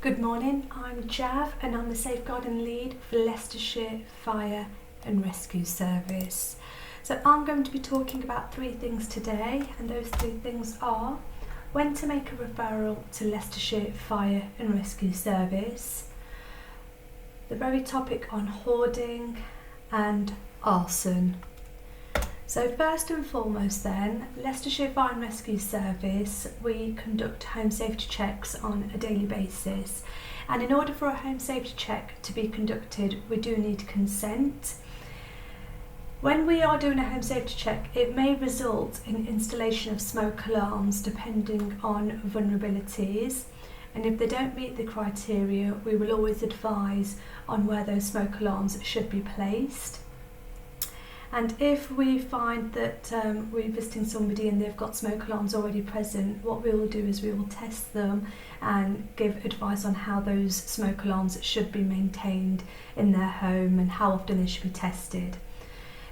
Good morning, I'm Jav and I'm the Safeguarding Lead for Leicestershire Fire and Rescue Service. So I'm going to be talking about three things today, and those three things are when to make a referral to Leicestershire Fire and Rescue Service, the very topic on hoarding and arson. So first and foremost then, Leicestershire Fire and Rescue Service, we conduct home safety checks on a daily basis, and in order for a home safety check to be conducted we do need consent. When we are doing a home safety check, it may result in installation of smoke alarms depending on vulnerabilities, and if they don't meet the criteria we will always advise on where those smoke alarms should be placed. And if we find that we're visiting somebody and they've got smoke alarms already present, what we will do is we will test them and give advice on how those smoke alarms should be maintained in their home and how often they should be tested.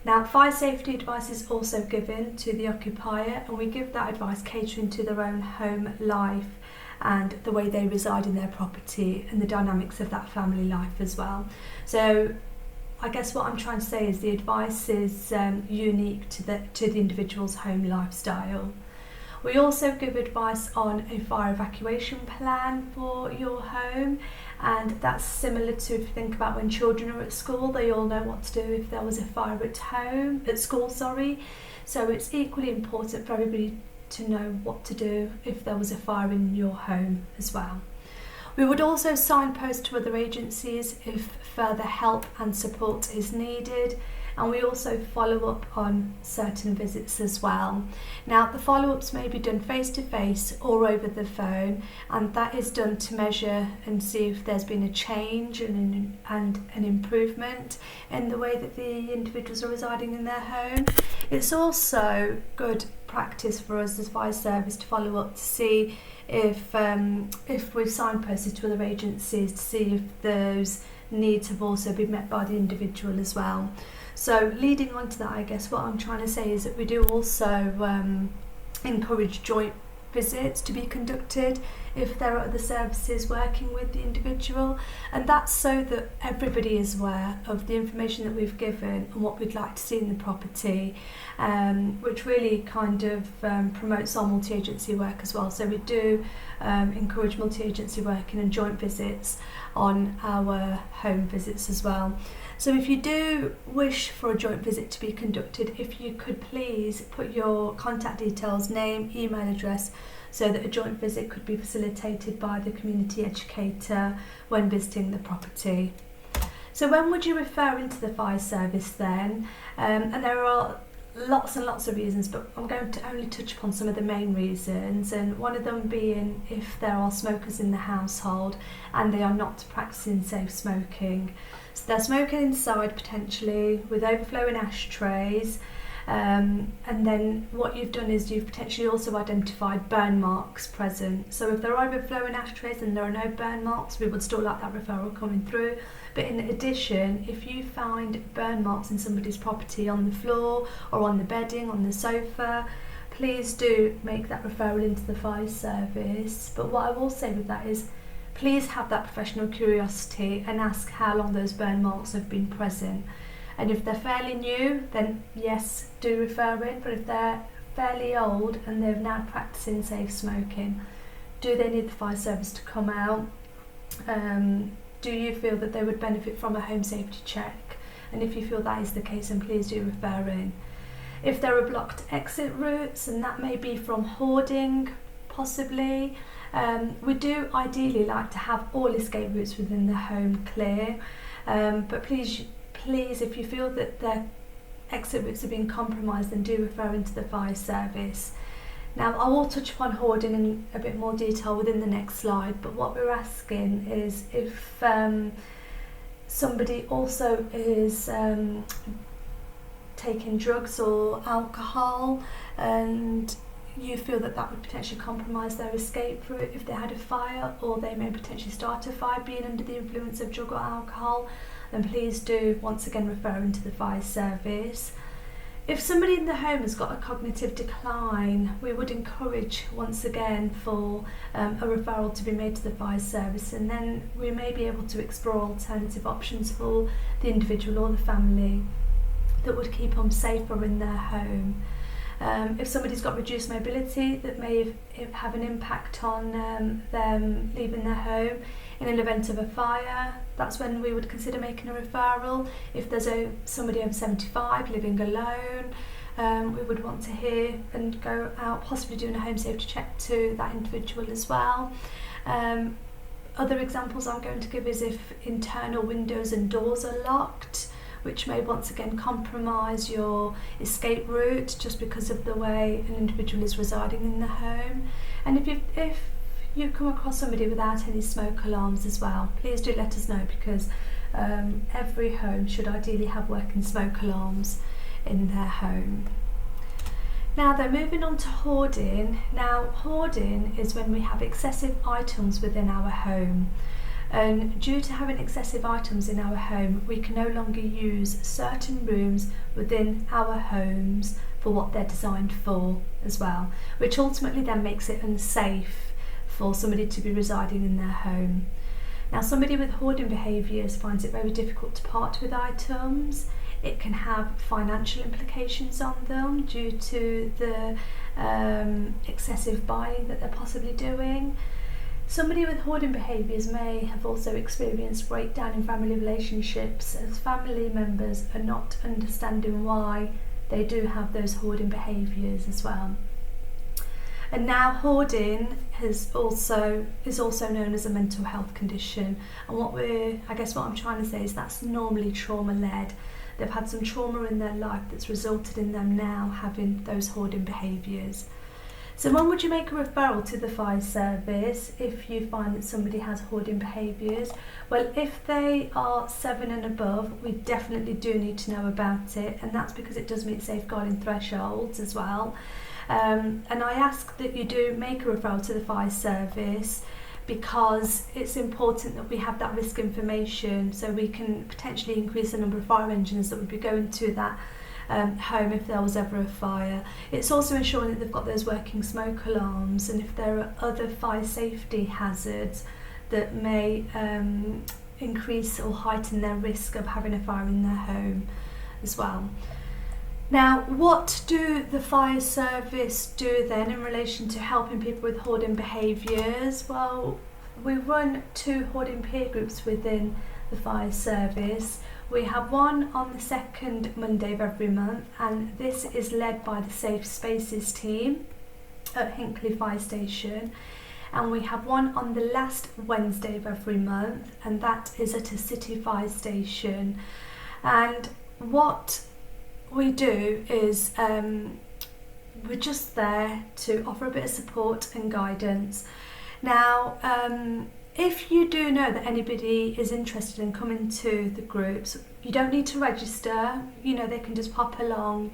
Now, fire safety advice is also given to the occupier, and we give that advice catering to their own home life and the way they reside in their property and the dynamics of that family life as well. So I guess what I'm trying to say is the advice is unique to the individual's home lifestyle. We also give advice on a fire evacuation plan for your home, and that's similar to if you think about when children are at school, they all know what to do if there was a fire at school. So it's equally important for everybody to know what to do if there was a fire in your home as well. We would also signpost to other agencies if further help and support is needed, and we also follow up on certain visits as well. Now, the follow-ups may be done face-to-face or over the phone, and that is done to measure and see if there's been a change and an improvement in the way that the individuals are residing in their home. It's also good practice for us as fire service to follow up to see if we've signposted to other agencies to see if those needs have also been met by the individual as well. So leading on to that, I guess what I'm trying to say is that we do also encourage joint visits to be conducted if there are other services working with the individual, and that's so that everybody is aware of the information that we've given and what we'd like to see in the property, which really kind of promotes our multi-agency work as well. So we do encourage multi-agency working and joint visits on our home visits as well. So if you do wish for a joint visit to be conducted, if you could please put your contact details, name, email address, so that a joint visit could be facilitated by the community educator when visiting the property. So when would you refer into the fire service then? And there are lots and lots of reasons, but I'm going to only touch upon some of the main reasons, and one of them being if there are smokers in the household and they are not practicing safe smoking. So they're smoking inside potentially with overflowing ashtrays, and then what you've done is you've potentially also identified burn marks present. So if there are overflowing ashtrays and there are no burn marks, we would still like that referral coming through. But in addition, if you find burn marks in somebody's property on the floor or on the bedding, on the sofa, please do make that referral into the fire service. But what I will say with that is please have that professional curiosity and ask how long those burn marks have been present. And if they're fairly new, then yes, do refer in. But if they're fairly old and they're now practicing safe smoking, do they need the fire service to come out? Do you feel that they would benefit from a home safety check? And if you feel that is the case, then please do refer in. If there are blocked exit routes, and that may be from hoarding, possibly, we do ideally like to have all escape routes within the home clear, but please, if you feel that their exit routes are being compromised, then do refer into the fire service. Now, I will touch upon hoarding in a bit more detail within the next slide, but what we're asking is if somebody also is taking drugs or alcohol, and you feel that that would potentially compromise their escape route if they had a fire, or they may potentially start a fire being under the influence of drug or alcohol, then please do once again refer into the fire service. If somebody in the home has got a cognitive decline, we would encourage once again for a referral to be made to the fire service, and then we may be able to explore alternative options for the individual or the family that would keep them safer in their home. If somebody's got reduced mobility, that may have an impact on them leaving their home in an event of a fire, that's when we would consider making a referral. If there's somebody over 75 living alone, we would want to hear and go out, possibly doing a home safety check to that individual as well. Other examples I'm going to give is if internal windows and doors are locked, which may once again compromise your escape route just because of the way an individual is residing in the home. And if you come across somebody without any smoke alarms as well, please do let us know, because every home should ideally have working smoke alarms in their home. Now they're moving on to hoarding. Now hoarding is when we have excessive items within our home. And due to having excessive items in our home, we can no longer use certain rooms within our homes for what they're designed for as well, which ultimately then makes it unsafe for somebody to be residing in their home. Now somebody with hoarding behaviours finds it very difficult to part with items. It can have financial implications on them due to the excessive buying that they're possibly doing. Somebody with hoarding behaviours may have also experienced breakdown in family relationships, as family members are not understanding why they do have those hoarding behaviours as well. And now hoarding is also known as a mental health condition, and what I'm trying to say is that's normally trauma led. They've had some trauma in their life that's resulted in them now having those hoarding behaviours. So when would you make a referral to the fire service if you find that somebody has hoarding behaviours? Well, if they are 7 and above, we definitely do need to know about it, and that's because it does meet safeguarding thresholds as well. And I ask that you do make a referral to the fire service, because it's important that we have that risk information so we can potentially increase the number of fire engines that would be going to that home if there was ever a fire. It's also ensuring that they've got those working smoke alarms, and if there are other fire safety hazards that may increase or heighten their risk of having a fire in their home as well. Now, what do the fire service do then in relation to helping people with hoarding behaviours? Well, we run 2 hoarding peer groups within the fire service. We have one on the second Monday of every month, and this is led by the Safe Spaces team at Hinckley Fire Station. And we have one on the last Wednesday of every month, and that is at a city fire station. And what we do is we're just there to offer a bit of support and guidance. Now, if you do know that anybody is interested in coming to the groups, you don't need to register, they can just pop along.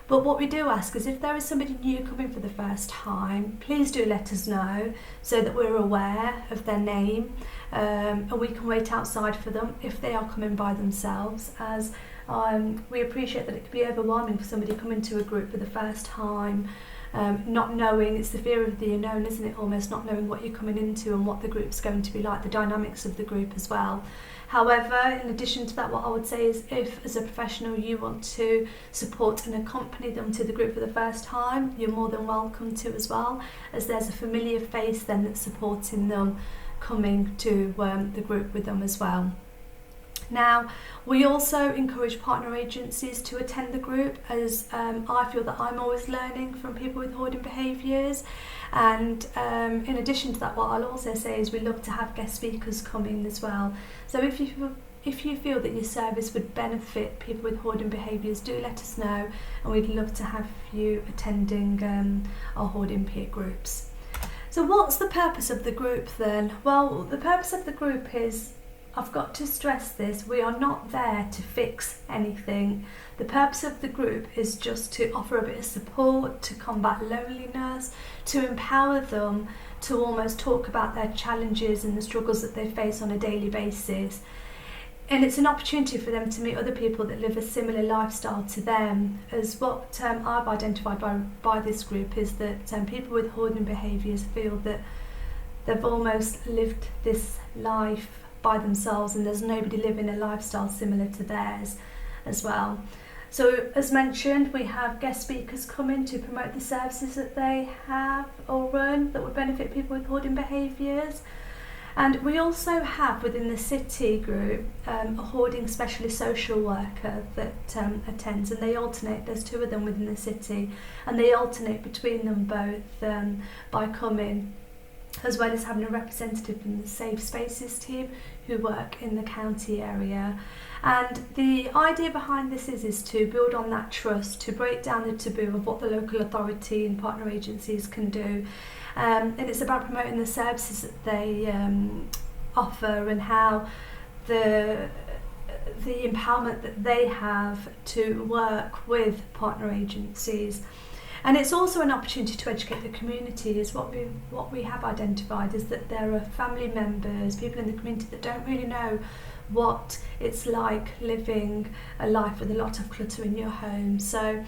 But what we do ask is if there is somebody new coming for the first time, please do let us know so that we're aware of their name, and we can wait outside for them if they are coming by themselves, as we appreciate that it can be overwhelming for somebody coming to a group for the first time, not knowing. It's the fear of the unknown, isn't it, almost not knowing what you're coming into and what the group's going to be like, the dynamics of the group as well. However, in addition to that, what I would say is if as a professional you want to support and accompany them to the group for the first time, you're more than welcome to as well, as there's a familiar face then that's supporting them coming to the group with them as well. Now, we also encourage partner agencies to attend the group, as I feel that I'm always learning from people with hoarding behaviours. And in addition to that, what I'll also say is we love to have guest speakers come in as well. So if you feel that your service would benefit people with hoarding behaviours, do let us know, and we'd love to have you attending our hoarding peer groups. So what's the purpose of the group then? Well, the purpose of the group is, I've got to stress this, we are not there to fix anything. The purpose of the group is just to offer a bit of support, to combat loneliness, to empower them to almost talk about their challenges and the struggles that they face on a daily basis. and it's an opportunity for them to meet other people that live a similar lifestyle to them. As what I've identified by this group is that people with hoarding behaviours feel that they've almost lived this life by themselves and there's nobody living a lifestyle similar to theirs as well. So as mentioned, we have guest speakers coming to promote the services that they have or run that would benefit people with hoarding behaviours. And we also have within the city group a hoarding specialist social worker that attends, and they alternate. There's 2 of them within the city, and they alternate between them both by coming, as well as having a representative from the Safe Spaces team who work in the county area. And the idea behind this is to build on that trust, to break down the taboo of what the local authority and partner agencies can do. And it's about promoting the services that they offer and how the empowerment that they have to work with partner agencies. And it's also an opportunity to educate the community. Is what we have identified is that there are family members, people in the community that don't really know what it's like living a life with a lot of clutter in your home. So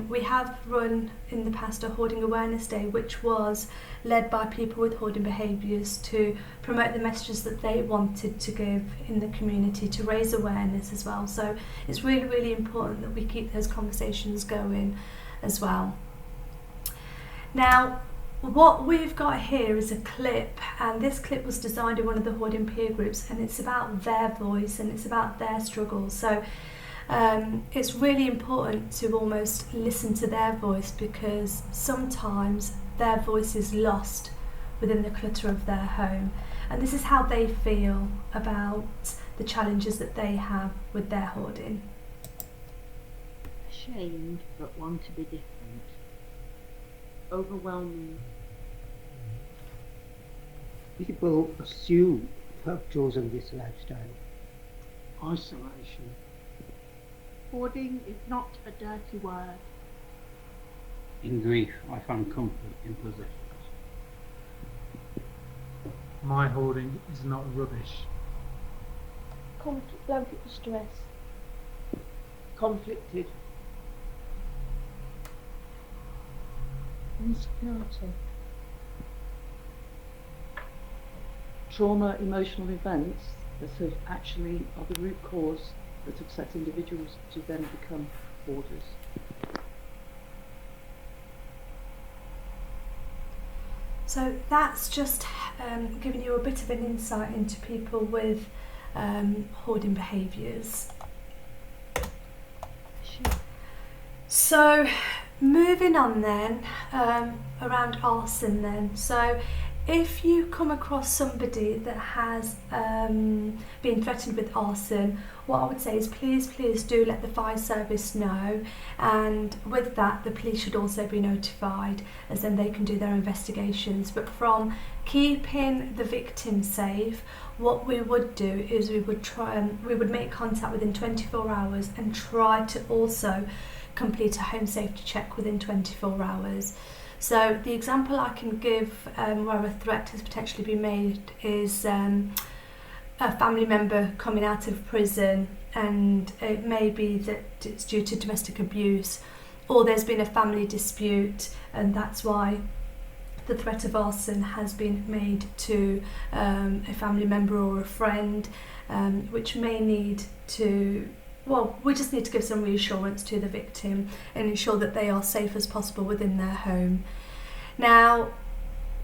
we have run in the past a Hoarding Awareness Day, which was led by people with hoarding behaviours to promote the messages that they wanted to give in the community, to raise awareness as well. So it's really, really important that we keep those conversations going as well. Now, what we've got here is a clip, and this clip was designed in one of the hoarding peer groups, and it's about their voice and it's about their struggles. So it's really important to almost listen to their voice, because sometimes their voice is lost within the clutter of their home, and this is how they feel about the challenges that they have with their hoarding. Ashamed but want to be different. Overwhelming. People assume to have chosen this lifestyle. Isolation. Hoarding is not a dirty word. In grief, I found comfort in possessions. My hoarding is not rubbish. Blanket of stress. Conflicted. Insecurity. Trauma, emotional events that have actually are the root cause that have set individuals to then become hoarders. So that's just giving you a bit of an insight into people with hoarding behaviours. So moving on then, around arson then. So if you come across somebody that has been threatened with arson, what I would say is please do let the fire service know, and with that the police should also be notified, as then they can do their investigations. But from keeping the victim safe, what we would do is we would make contact within 24 hours and try to also complete a home safety check within 24 hours. So the example I can give where a threat has potentially been made is a family member coming out of prison, and it may be that it's due to domestic abuse, or there's been a family dispute, and that's why the threat of arson has been made to a family member or a friend, which may need to, well, we just need to give some reassurance to the victim and ensure that they are safe as possible within their home. Now,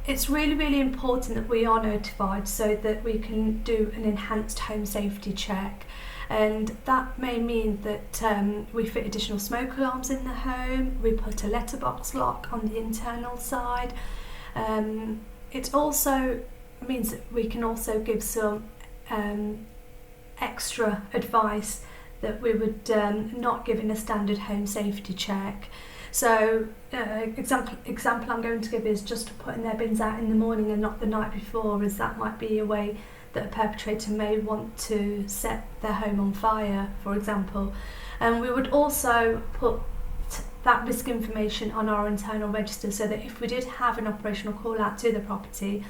it's really, really important that we are notified so that we can do an enhanced home safety check. And that may mean that we fit additional smoke alarms in the home, we put a letterbox lock on the internal side. It also means that we can also give some extra advice that we would not give in a standard home safety check. So example I'm going to give is just putting their bins out in the morning and not the night before, as that might be a way that a perpetrator may want to set their home on fire, for example. And we would also put that risk information on our internal register, so that if we did have an operational call out to the property,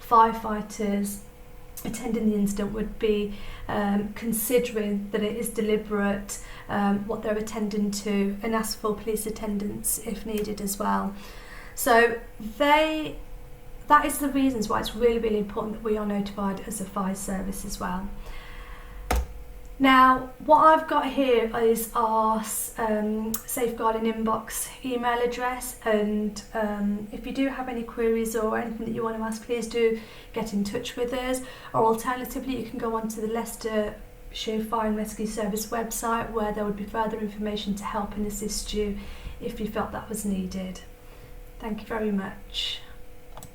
firefighters attending the incident would be considering that it is deliberate, what they're attending to, and ask for police attendance if needed as well. So that is the reasons why it's really, really important that we are notified as a fire service as well. Now, what I've got here is our safeguarding inbox email address, and if you do have any queries or anything that you want to ask, please do get in touch with us, or alternatively you can go onto the Leicestershire Fire and Rescue Service website, where there would be further information to help and assist you if you felt that was needed. Thank you very much.